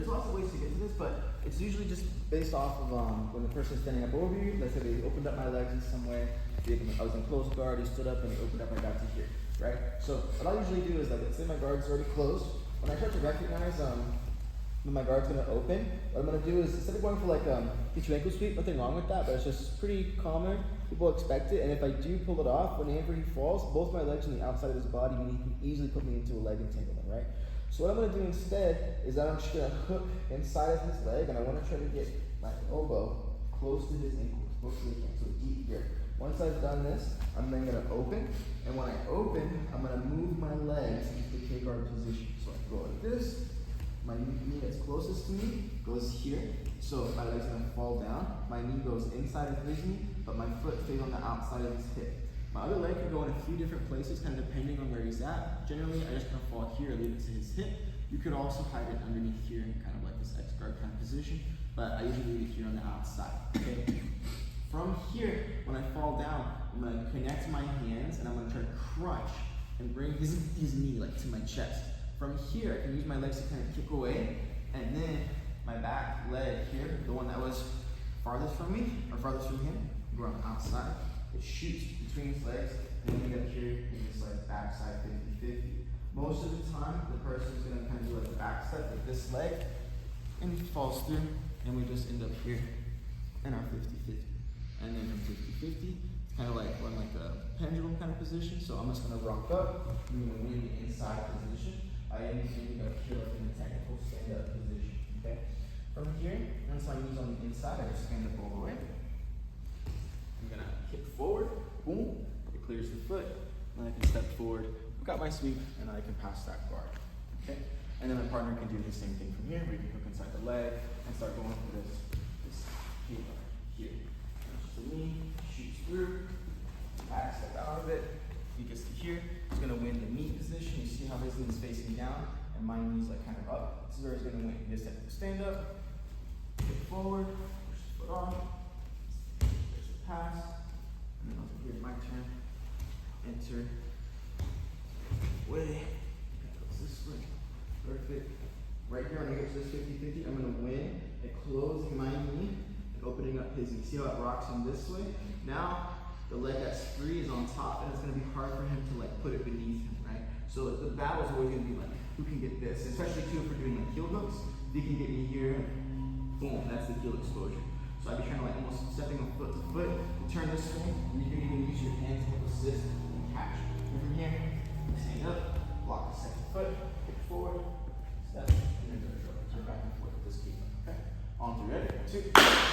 There's lots of ways to get to this, but it's usually just based off of when the person's standing up over you. Let's say they opened up my legs in some way. I was in close guard, he stood up and he opened up my back to here, right? So what I'll usually do is, like, let's say my guard's already closed. When I start to recognize when my guard's gonna open, what I'm gonna do is, instead of going for like get your ankle sweep, nothing wrong with that, but it's just pretty common. People expect it, and if I do pull it off, whenever he falls, both my legs on the outside of his body, meaning he can easily put me into a leg entanglement, right? So what I'm gonna do instead is that I'm just gonna hook inside of his leg, and I wanna try to get my elbow close to his ankle, as close as I can, so deep here. Once I've done this, I'm then gonna open, and when I open, I'm gonna move my legs into the K-guard position. So I go like this, my knee that's closest to me goes here, so my leg's gonna fall down, my knee goes inside of his knee, but my foot stays on the outside of his hip. My other leg can go in a few different places, kind of depending on where he's at. Generally, I just gonna fall here, leave it to his hip. You could also hide it underneath here in kind of like this X-guard kind of position, but I usually leave it here on the outside, okay? From here, when I fall down, I'm gonna connect my hands and I'm gonna try to crunch and bring his knee like to my chest. From here, I can use my legs to kind of kick away, and then my back leg here, the one that was farthest from me, or farthest from him, go on the outside. It shoots between his legs, and then you get here in this like backside 50-50. Most of the time, the person's gonna kind of do like a back step with this leg, and he falls through, and we just end up here in our 50-50. And then from 50-50, it's kind of like we're in like a pendulum kind of position. So I'm just gonna rock up, I'm gonna win the inside position. I am ending up here like in the technical stand-up position. Okay. From here, once my knees on the inside, I just stand up all the way. I'm gonna kick forward, boom, it clears the foot, and I can step forward, hook out my sweep, and I can pass that guard. Okay? And then my partner can do the same thing from here, where you can hook inside the leg and start going for this K-guard here. The knee shoots through, back step out of it. He gets to here, he's gonna win the knee position. You see how his knee is facing down, and my knee's like kind of up. This is where he's gonna win. He just has to stand up, kick forward, push his foot off. There's a pass, and then over here, my turn. Enter, way, goes this way, perfect. Right here, when I get to this 50-50, I'm gonna win at closing my knee and opening up his knee. See how it rocks him this way? Now, the leg that's free is on top, and it's gonna be hard for him to like put it beneath him, right? So the battle is always gonna be like, who can get this? Especially too if we're doing like heel hooks. If you can get me here, boom, that's the heel exposure. So I'd be trying to like almost stepping on foot to foot, to turn this way, and you can even use your hands to help assist and catch. And from here, stand up, block the second foot, kick forward, step, and then go back and forth with this keeper. Okay? On to ready, 2.